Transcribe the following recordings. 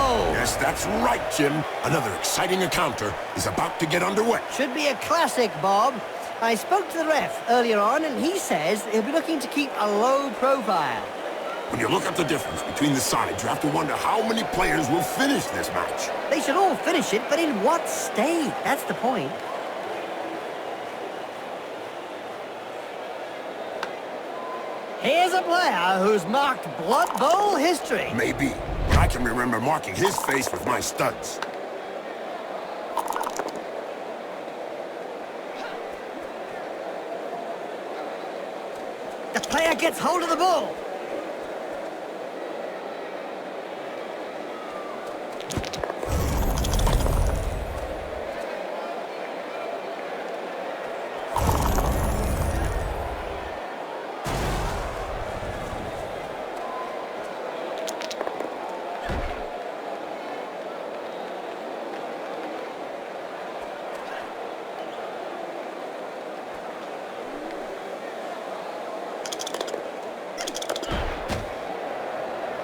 Bowl. Yes, that's right, Jim. Another exciting encounter is about to get underway. Should be a classic, Bob. I spoke to the ref earlier on, and he says he'll be looking to keep a low profile. When you look at the difference between the sides, you have to wonder how many players will finish this match. They should all finish it, but in what state? That's the point. Here's a player who's marked Blood Bowl history. Maybe, but I can remember marking his face with my studs. The player gets hold of the ball.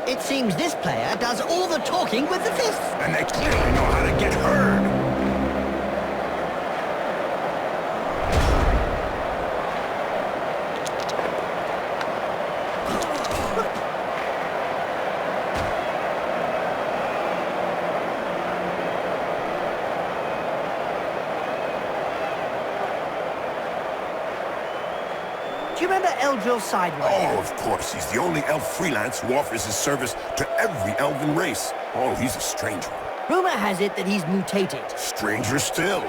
It seems this player does all the talking with the fists. And they clearly know how to get heard. Do you remember Eldril Sideway? Oh, of course. He's the only elf freelance who offers his service to every elven race. Oh, he's a strange one. Rumor has it that he's mutated. Stranger still.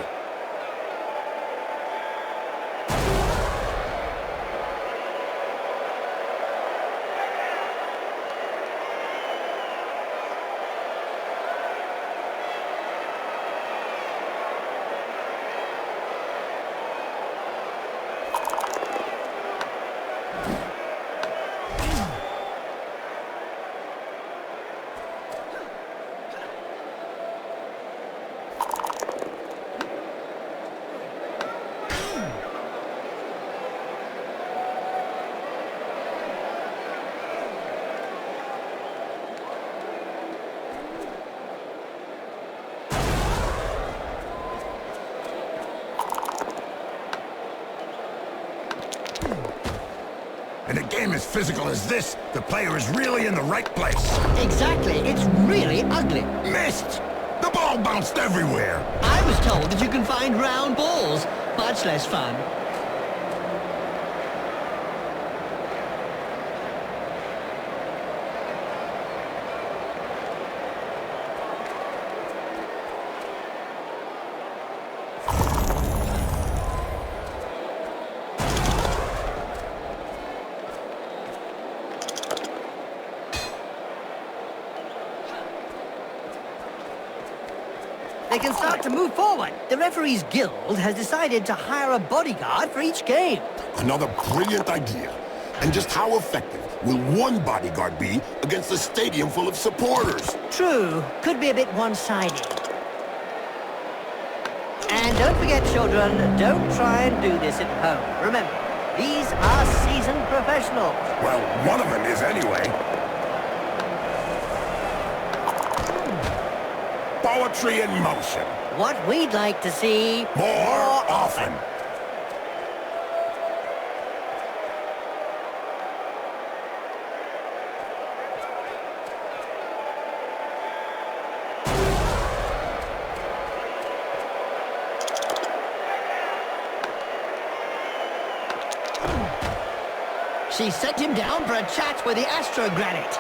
In a game as physical as this, the player is really in the right place. Exactly. It's really ugly. Missed! The ball bounced everywhere. I was told that you can find round balls. Much less fun. They can start to move forward. The referees guild has decided to hire a bodyguard for each game. Another brilliant idea. And just how effective will one bodyguard be against a stadium full of supporters? True. Could be a bit one-sided. And don't forget, children, don't try and do this at home. Remember, these are seasoned professionals. Well, one of them is anyway. Poetry in motion. What we'd like to see More often. She sent him down for a chat with the Astrogranite.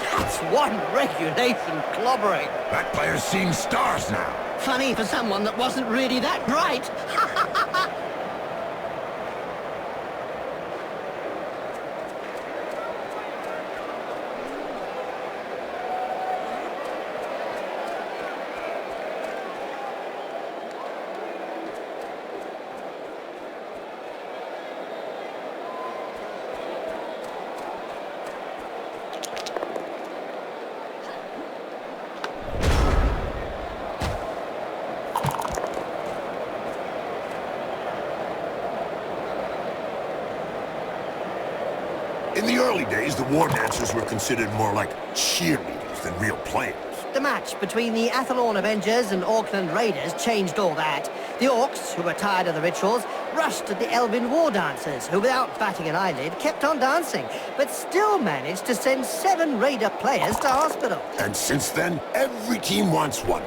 That's one regulation clobbering. That player's seeing stars now. Funny for someone that wasn't really that bright. In the early days, the War Dancers were considered more like cheerleaders than real players. The match between the Athlone Avengers and Auckland Raiders changed all that. The Orcs, who were tired of the rituals, rushed at the Elven War Dancers, who without batting an eyelid kept on dancing, but still managed to send 7 Raider players to hospital. And since then, every team wants one.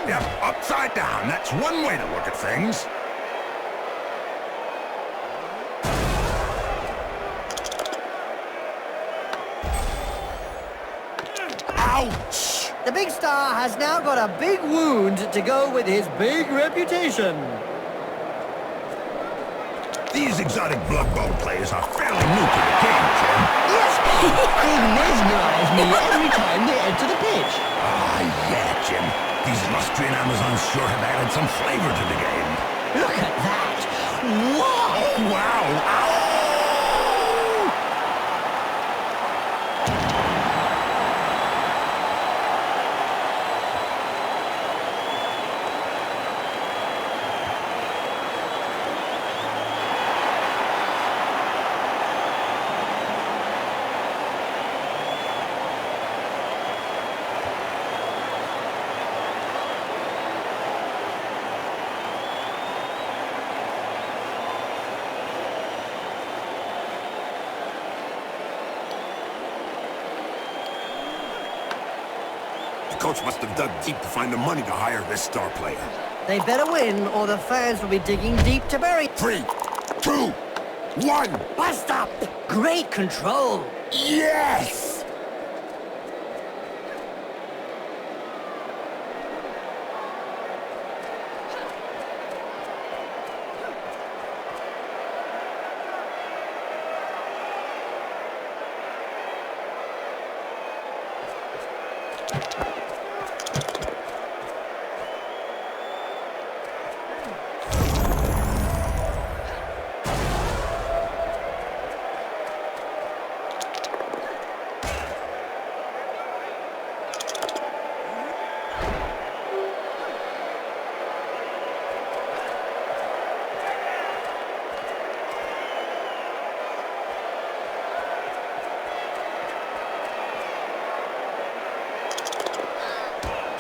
Yep, upside down. That's one way to look at things. Ouch! The big star has now got a big wound to go with his big reputation. These exotic Blood Bowl players are fairly new to the game, Jim. Yes, they mesmerize me every time they enter the pitch. Ah, yeah, Jim. These Lustrian Amazons sure have added some flavor to the game. Look at that! Whoa! Oh, wow! Ow! The coach must have dug deep to find the money to hire this star player. They better win, or the fans will be digging deep to bury. 3, 2, 1. Bust up! Great control! Yes!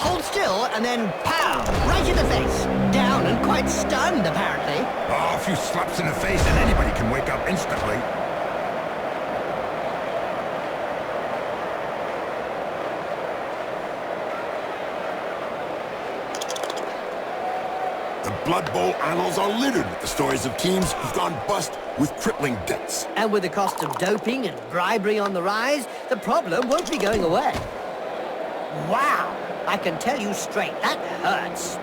Hold still, and then pow! Right in the face. Down and quite stunned, apparently. Oh, a few slaps in the face and anybody can wake up instantly. The Blood Bowl annals are littered with the stories of teams who've gone bust with crippling debts. And with the cost of doping and bribery on the rise, the problem won't be going away. Wow! I can tell you straight, that hurts.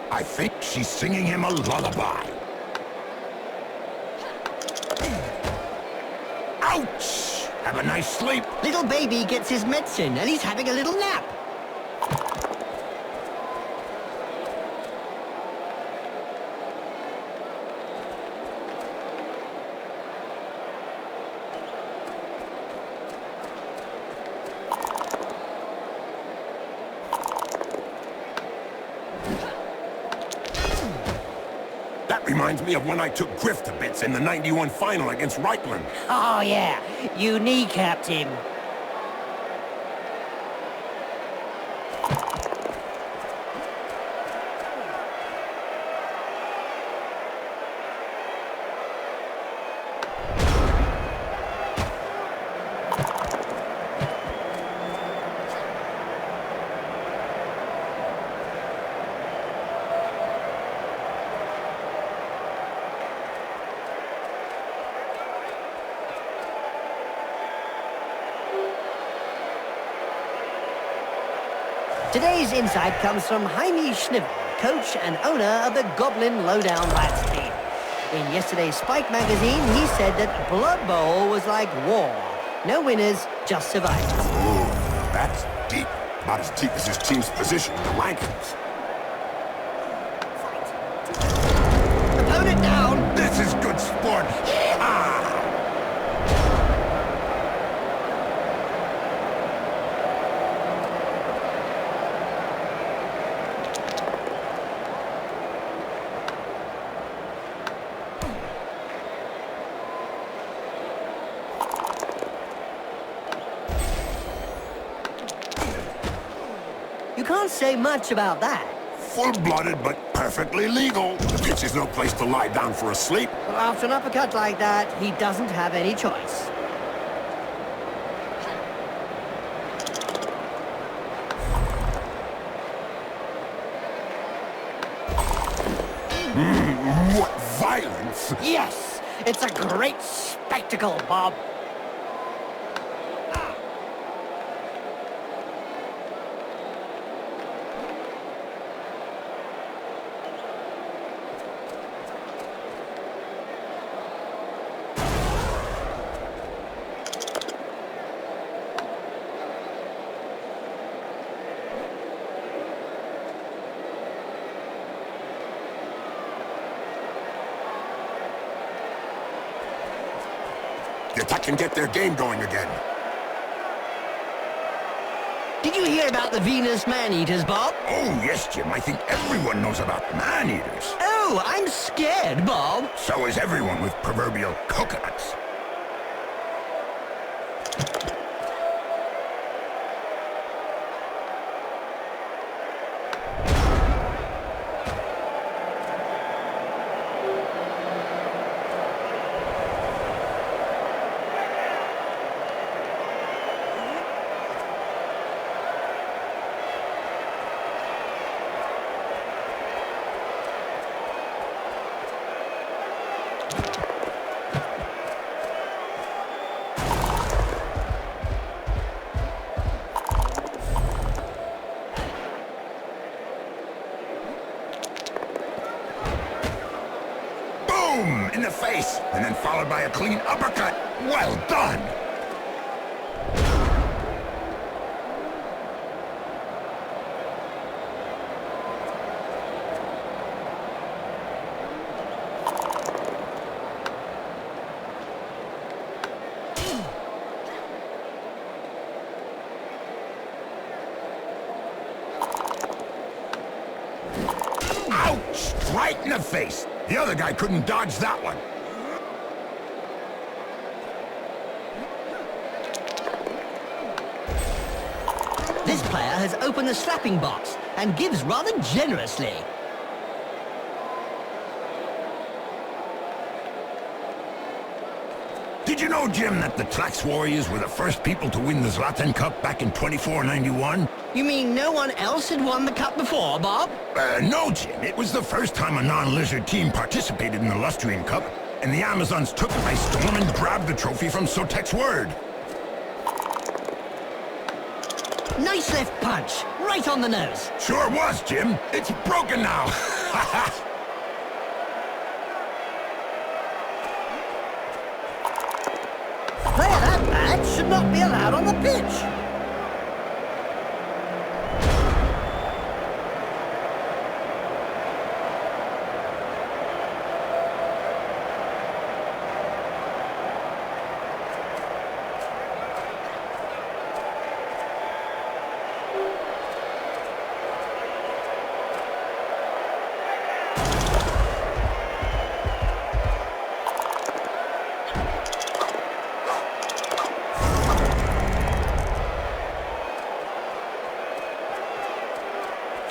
I think she's singing him a lullaby. Ouch! Have a nice sleep. Little baby gets his medicine, and he's having a little nap. That reminds me of when I took Griff to bits in the '91 final against Reichland. Oh, yeah. You kneecapped him. Today's insight comes from Jaime Schnivel, coach and owner of the Goblin Lowdown Lads team. In yesterday's Spike magazine, he said that Blood Bowl was like war. No winners, just survivors. Oh, that's deep. About as deep as his team's position in the rankings. Opponent down! This is good sport. Yeehaw! You can't say much about that. Full-blooded, but perfectly legal. The pitch is no place to lie down for a sleep. But after an uppercut like that, he doesn't have any choice. What violence! Yes! It's a great spectacle, Bob. The attack can get their game going again. Did you hear about the Venus man-eaters, Bob? Oh, yes, Jim. I think everyone knows about man-eaters. Oh, I'm scared, Bob. So is everyone with proverbial coconuts. Boom! In the face, and then followed by a clean uppercut. Well done! Ouch! Right in the face. The other guy couldn't dodge that one. This player has opened the slapping box and gives rather generously. Did you know, Jim, that the Tlax Warriors were the first people to win the Zlatan Cup back in 2491? You mean no one else had won the cup before, Bob? No, Jim. It was the first time a non-lizard team participated in the Lustrian Cup, and the Amazons took it by storm and grabbed the trophy from Sotek's word. Nice left punch, right on the nose. Sure was, Jim. It's broken now. A player that bad should not be allowed on the pitch.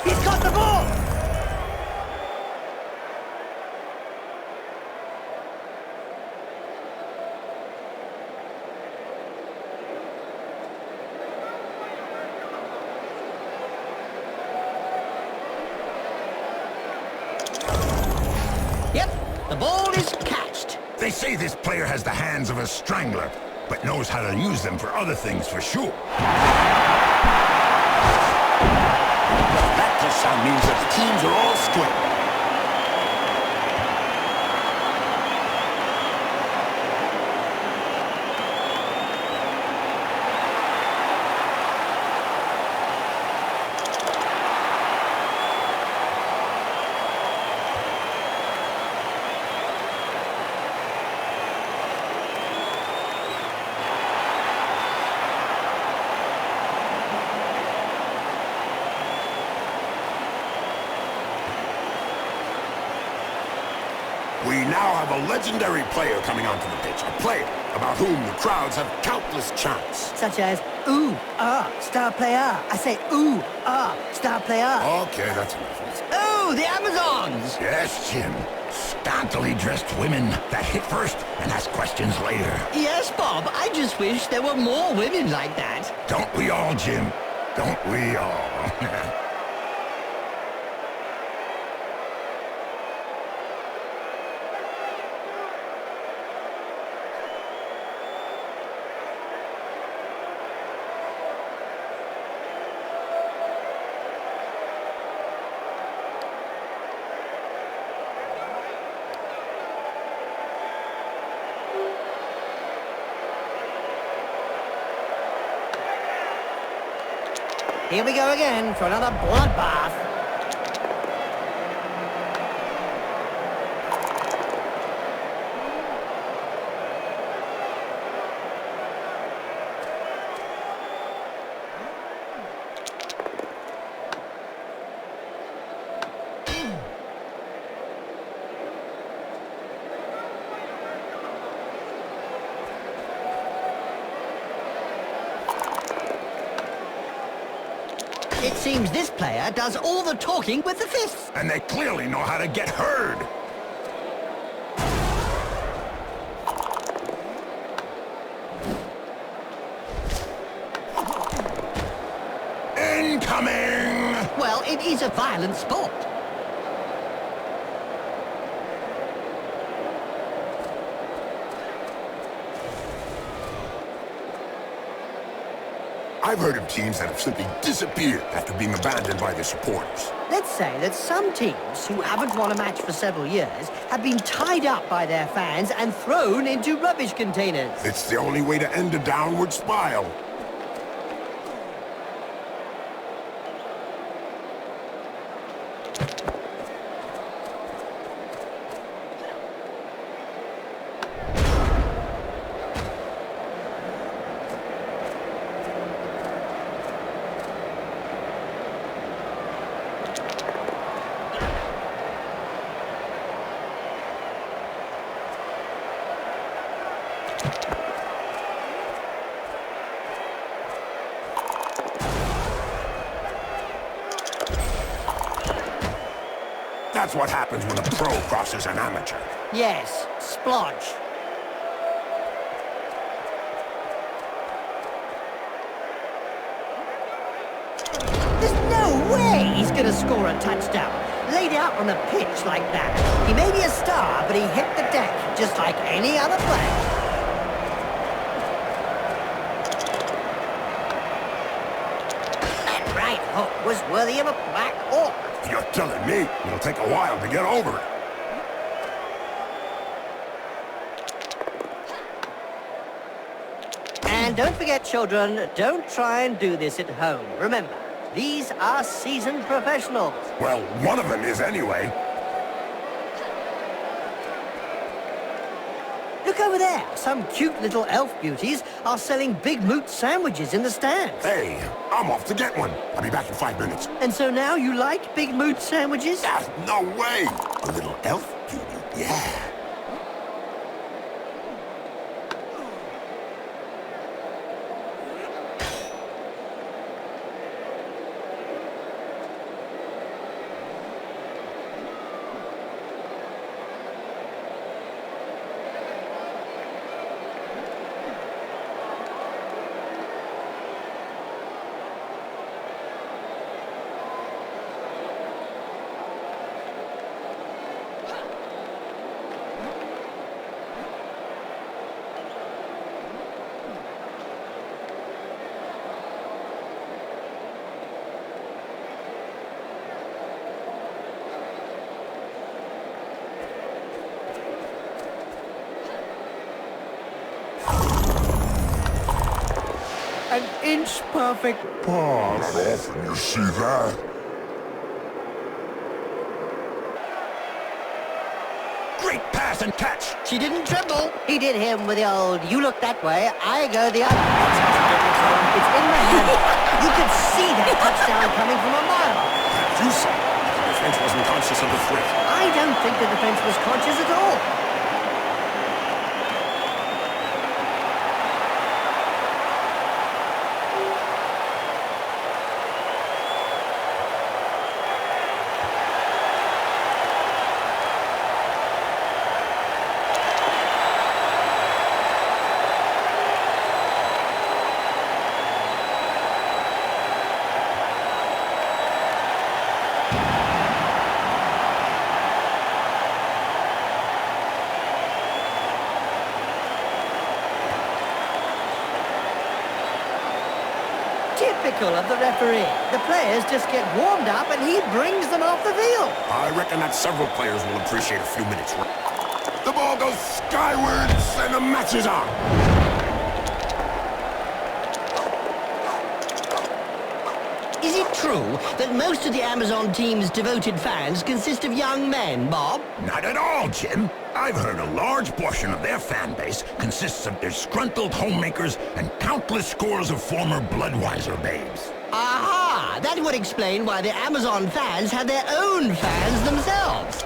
He's got the ball! Yep, the ball is catched. They say this player has the hands of a strangler, but knows how to use them for other things for sure. sound means that the teams are all square. We now have a legendary player coming onto the pitch, a player about whom the crowds have countless chants. Such as, ooh, ah, star player. I say, ooh, ah, star player. Okay, that's enough. Oh, the Amazons! Yes, Jim. Scantily dressed women that hit first and ask questions later. Yes, Bob, I just wish there were more women like that. Don't we all, Jim? Don't we all? Here we go again for another bloodbath. It seems this player does all the talking with the fists. And they clearly know how to get heard. Incoming! Well, it is a violent sport. I've heard of teams that have simply disappeared after being abandoned by their supporters. Let's say that some teams who haven't won a match for several years have been tied up by their fans and thrown into rubbish containers. It's the only way to end a downward spiral. That's what happens when a pro crosses an amateur. Yes, splodge. There's no way he's gonna score a touchdown. Laid out on the pitch like that. He may be a star, but he hit the deck just like any other player. That right hook was worthy of a Black Hawk. You're telling me it'll take a while to get over it. And don't forget, children, don't try and do this at home. Remember, these are seasoned professionals. Well, one of them is anyway. Look over there. Some cute little elf beauties are selling Big Moot sandwiches in the stands. Hey, I'm off to get one. I'll be back in 5 minutes. And so now you like Big Moot sandwiches? Ah, no way! A little elf beauty, yeah. an inch-perfect pass. Not often you see that. Great pass and catch. She didn't tremble. He did him with the old, you look that way, I go the other. It's in the hand. You could see that touchdown coming from a mile. You saw it. The defense wasn't conscious of the threat. I don't think the defense was conscious at all. Typical of the referee. The players just get warmed up and he brings them off the field. I reckon that several players will appreciate a few minutes. The ball goes skywards and the match is on. Is it true that most of the Amazon team's devoted fans consist of young men, Bob? Not at all, Jim. I've heard a large portion of their fan base consists of disgruntled homemakers and countless scores of former Bloodweiser babes. Aha! That would explain why the Amazon fans have their own fans themselves.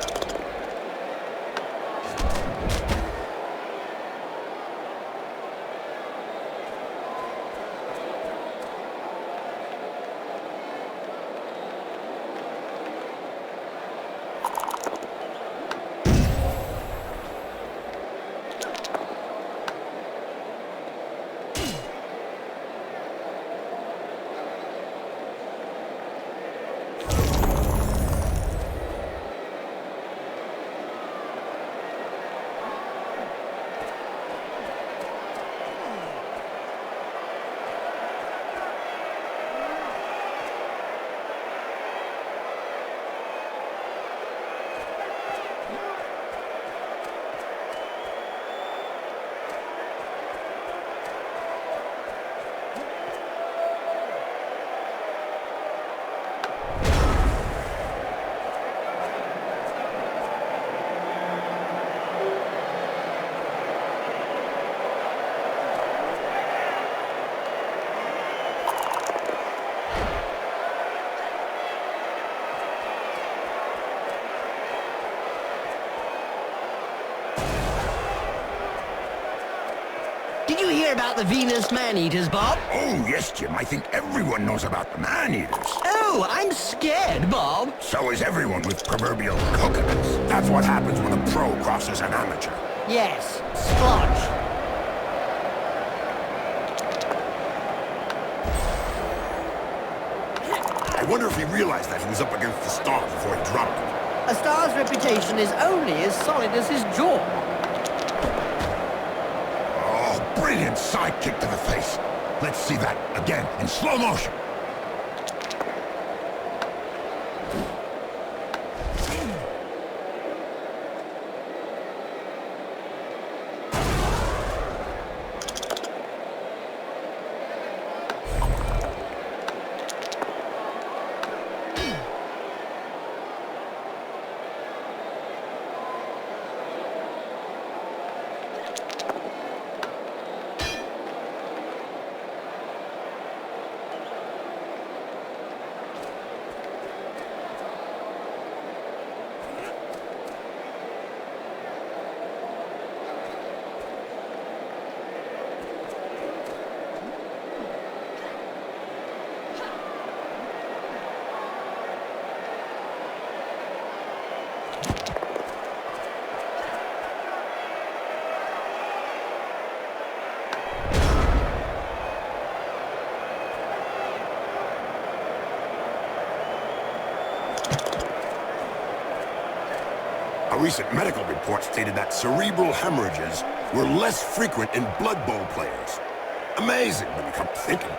Did you hear about the Venus man-eaters, Bob? Oh, yes, Jim. I think everyone knows about the man-eaters. Oh, I'm scared, Bob. So is everyone with proverbial coconuts. That's what happens when a pro crosses an amateur. Yes, splotch. I wonder if he realized that he was up against the Stars before he dropped it. A star's reputation is only as solid as his jaw. Oh, brilliant side kick to the face. Let's see that again in slow motion. A recent medical report stated that cerebral hemorrhages were less frequent in Blood Bowl players. Amazing when you come to thinking.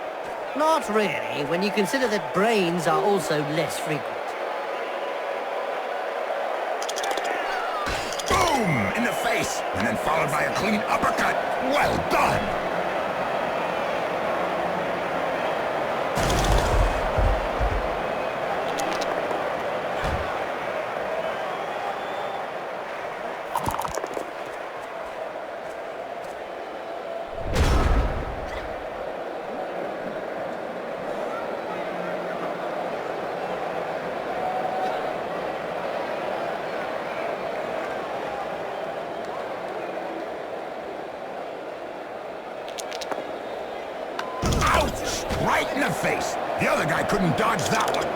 Not really, when you consider that brains are also less frequent. Boom! In the face, and then followed by a clean uppercut. Well done! right in the face. The other guy couldn't dodge that one.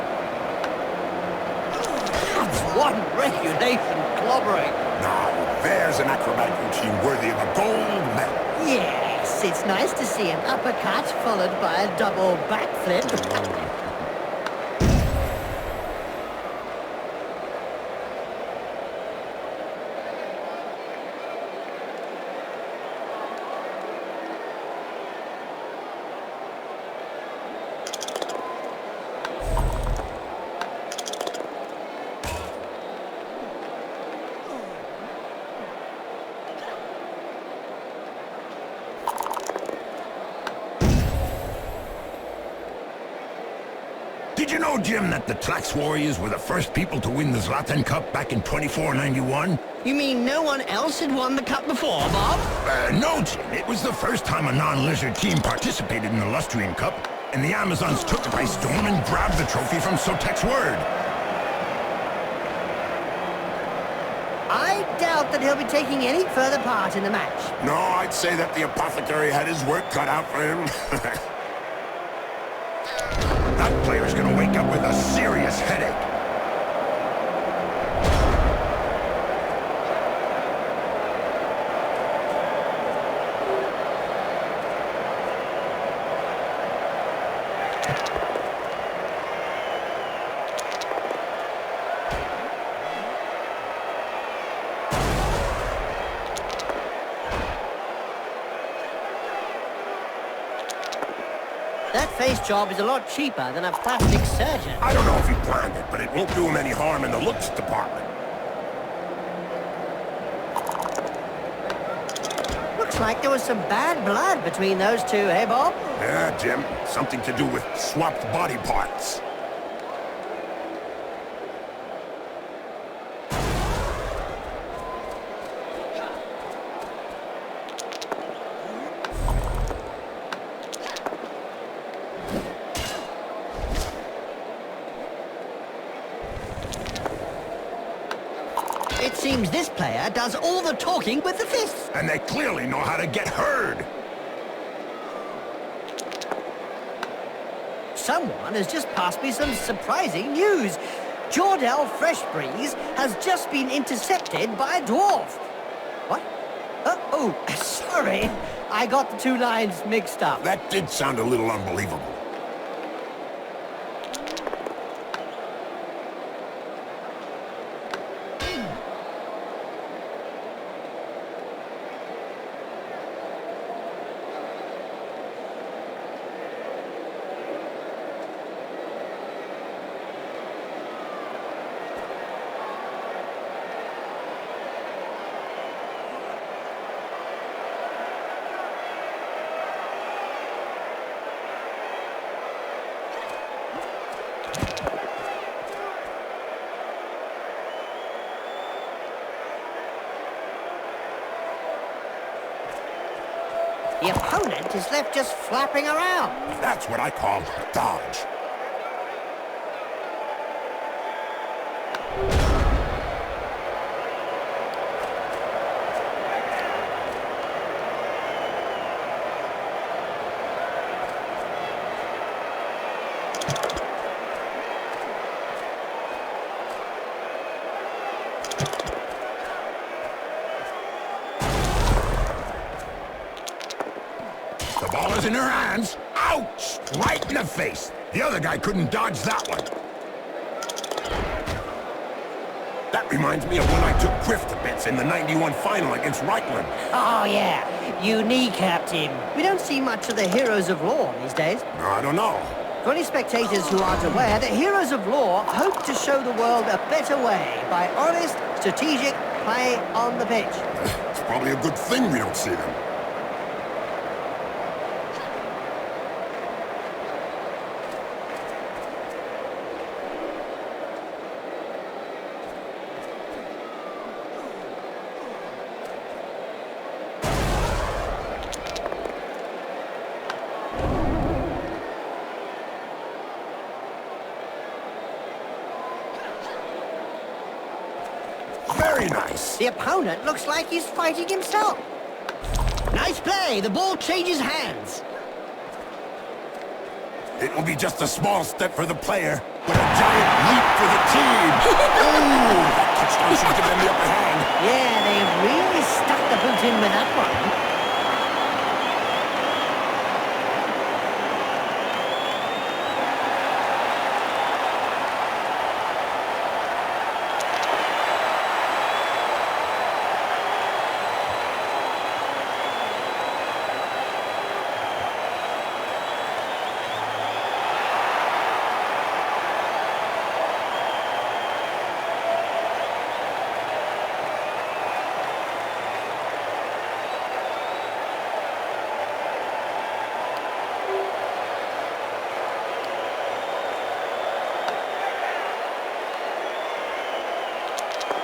That's one regulation clobbering. Now, there's an acrobatic routine worthy of a gold medal. Yes, it's nice to see an uppercut followed by a double backflip. Did you know, Jim, that the Tlax Warriors were the first people to win the Zlatan Cup back in 2491? You mean no one else had won the cup before, Bob? No, Jim. It was the first time a non-lizard team participated in the Lustrian Cup, and the Amazons took it by storm and grabbed the trophy from Sotek's word. I doubt that he'll be taking any further part in the match. No, I'd say that the apothecary had his work cut out for him. That player's gonna wake up with a serious headache. That face job is a lot cheaper than a plastic surgeon. I don't know if he planned it, but it won't do him any harm in the looks department. Looks like there was some bad blood between those two, eh, Bob? Yeah, Jim. Something to do with swapped body parts. It seems this player does all the talking with the fists. And they clearly know how to get heard. Someone has just passed me some surprising news. Jordell Freshbreeze has just been intercepted by a dwarf. What? Oh, sorry. I got the two lines mixed up. That did sound a little unbelievable. The opponent is left just flapping around. That's what I call dodge. The ball is in her hands. Ouch! Right in the face. The other guy couldn't dodge that one. That reminds me of when I took Griff to bits in the 91 final against Reichland. Oh, yeah. You kneecapped him. We don't see much of the heroes of law these days. I don't know. For any spectators who aren't aware, the heroes of law hope to show the world a better way by honest, strategic play on the pitch. It's probably a good thing we don't see them. Very nice. The opponent looks like he's fighting himself. Nice play. The ball changes hands. It will be just a small step for the player, but a giant leap for the team. Ooh, that touchdown should give them the upper hand. Yeah, they really stuck the boot in with that one.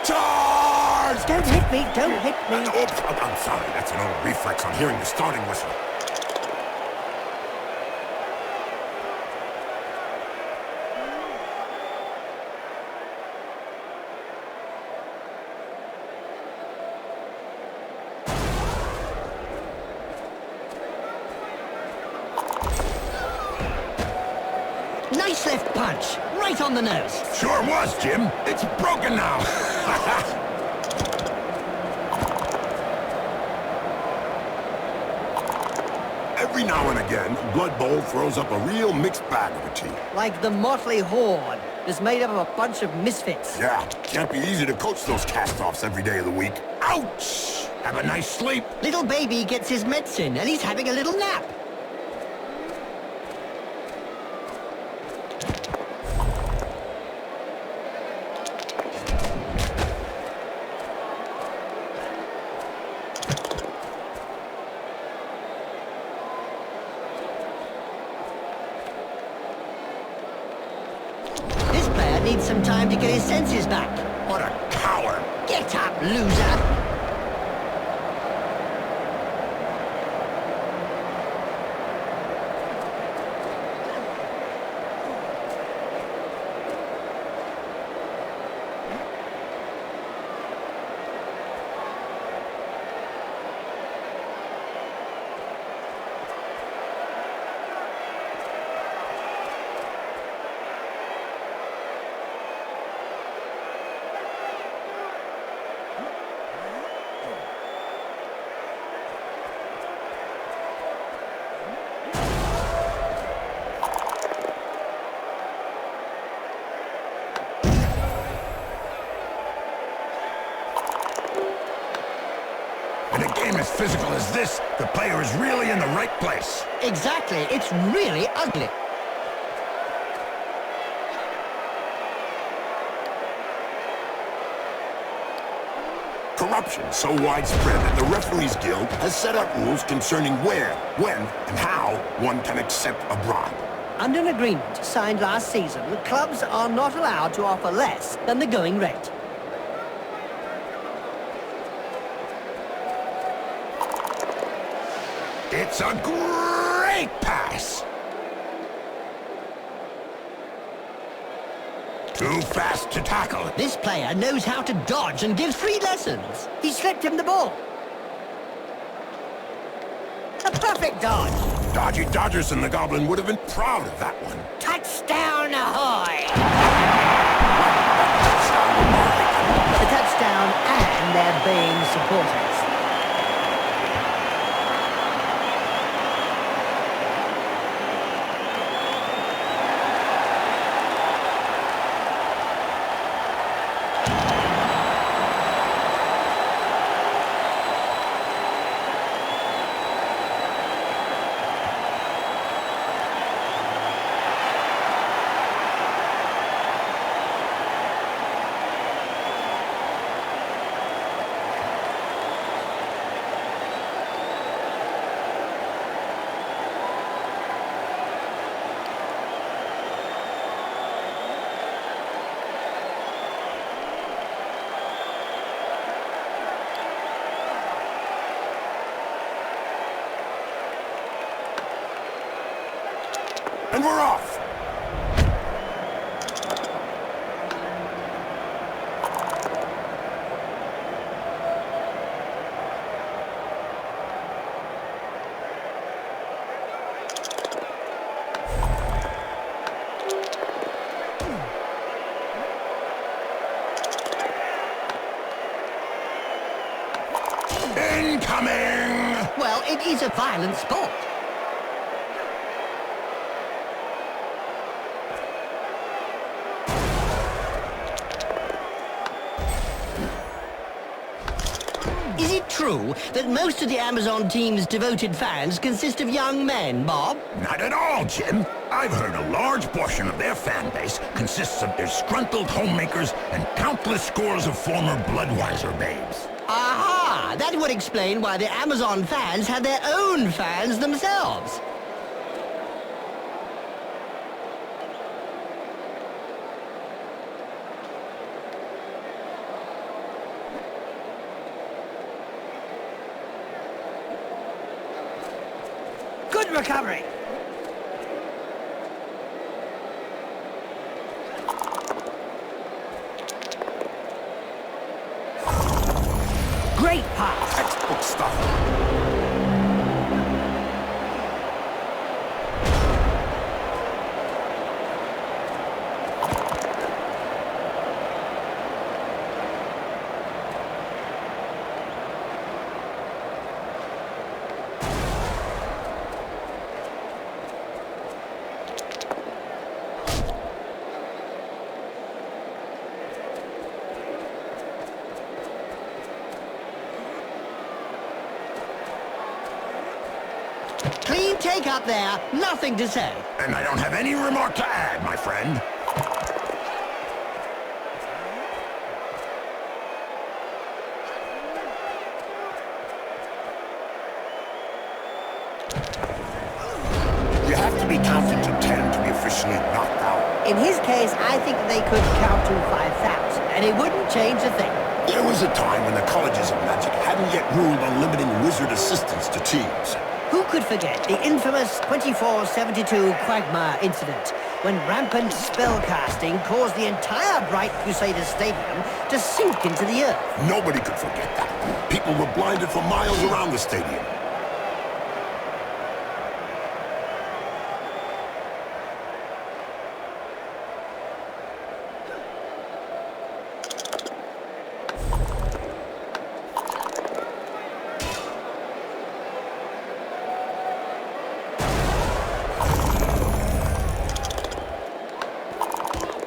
Charge! Don't hit me, don't hit me. Oops, I'm sorry. That's an old reflex on hearing the starting whistle. Nice left punch, right on the nose. Sure was, Jim. It's broken now. Every now and again, Blood Bowl throws up a real mixed bag of a team. Like the motley horde that's made up of a bunch of misfits. Yeah, can't be easy to coach those cast-offs every day of the week. Ouch! Have a nice sleep. Little baby gets his medicine and he's having a little nap. This player needs some time to get his senses back. What a coward. Get up, loser! In a game as physical as this, the player is really in the right place. Exactly, it's really ugly. Corruption so widespread that the Referees Guild has set up rules concerning where, when, and how one can accept a bribe. Under an agreement signed last season, the clubs are not allowed to offer less than the going rate. It's a great pass. Too fast to tackle. This player knows how to dodge and gives free lessons. He slipped him the ball. A perfect dodge. Dodgy Dodgers and the Goblin would have been proud of that one. Touchdown ahoy! The touchdown and their baying supporters. And we're off! incoming! Well, it is a violent sport. Is it true that most of the Amazon team's devoted fans consist of young men, Bob? Not at all, Jim. I've heard a large portion of their fan base consists of disgruntled homemakers and countless scores of former Bloodwiser babes. Aha! That would explain why the Amazon fans had their own fans themselves. Good recovery. Great pass. Textbook stuff. Clean take up there. Nothing to say. And I don't have any remark to add, my friend. You have to be counted to 10 to be officially knocked out. In his case, I think they could count to 5,000, and it wouldn't change a thing. There was a time when the colleges of magic hadn't yet ruled on limiting wizard assistance to teams. Who could forget the infamous 2472 Quagmire incident, when rampant spellcasting caused the entire Bright Crusaders Stadium to sink into the earth? Nobody could forget that. People were blinded for miles around the stadium.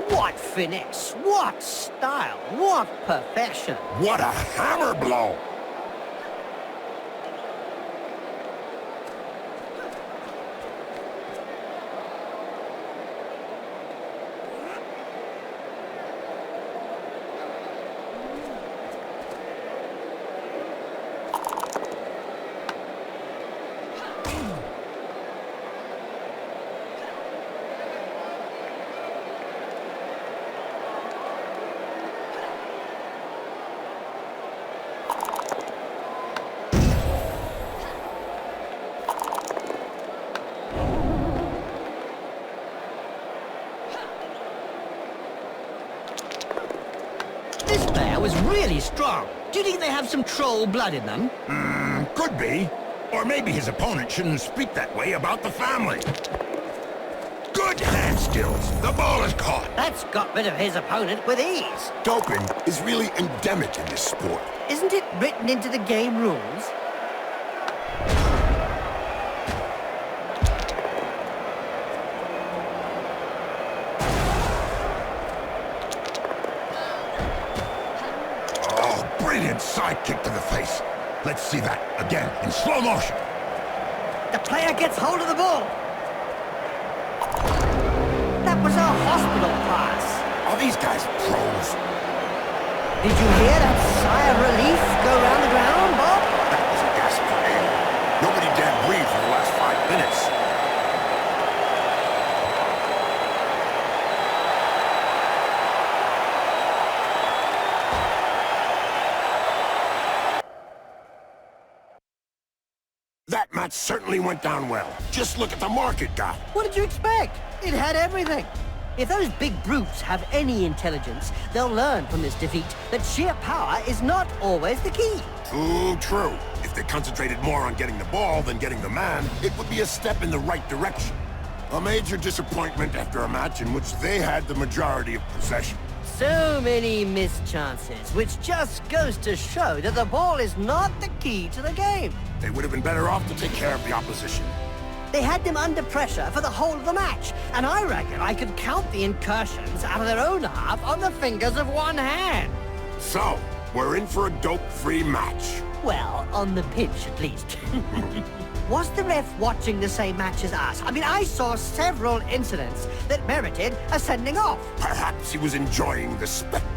What finesse, what style, what perfection. What a hammer blow! This player was really strong. Do you think they have some troll blood in them? Could be. Or maybe his opponent shouldn't speak that way about the family. Good hand skills. The ball is caught. That's got rid of his opponent with ease. Doping is really endemic in this sport. Isn't it written into the game rules? Brilliant side kick to the face. Let's see that again in slow motion. The player gets hold of the ball. That was a hospital pass. Are these guys pros? Did you hear that sigh of relief go round the ground, Bob? That was a gasp for air. Nobody dared breathe for the last 5 minutes. That match certainly went down well. Just look at the mark it got. What did you expect? It had everything. If those big brutes have any intelligence, they'll learn from this defeat that sheer power is not always the key. Too true. If they concentrated more on getting the ball than getting the man, it would be a step in the right direction. A major disappointment after a match in which they had the majority of possession. So many missed chances, which just goes to show that the ball is not the key to the game. They would have been better off to take care of the opposition. They had them under pressure for the whole of the match, and I reckon I could count the incursions out of their own half on the fingers of one hand. So, we're in for a dope-free match. Well, on the pitch at least. Was the ref watching the same match as us? I mean, I saw several incidents that merited a sending off. Perhaps he was enjoying the spectacle.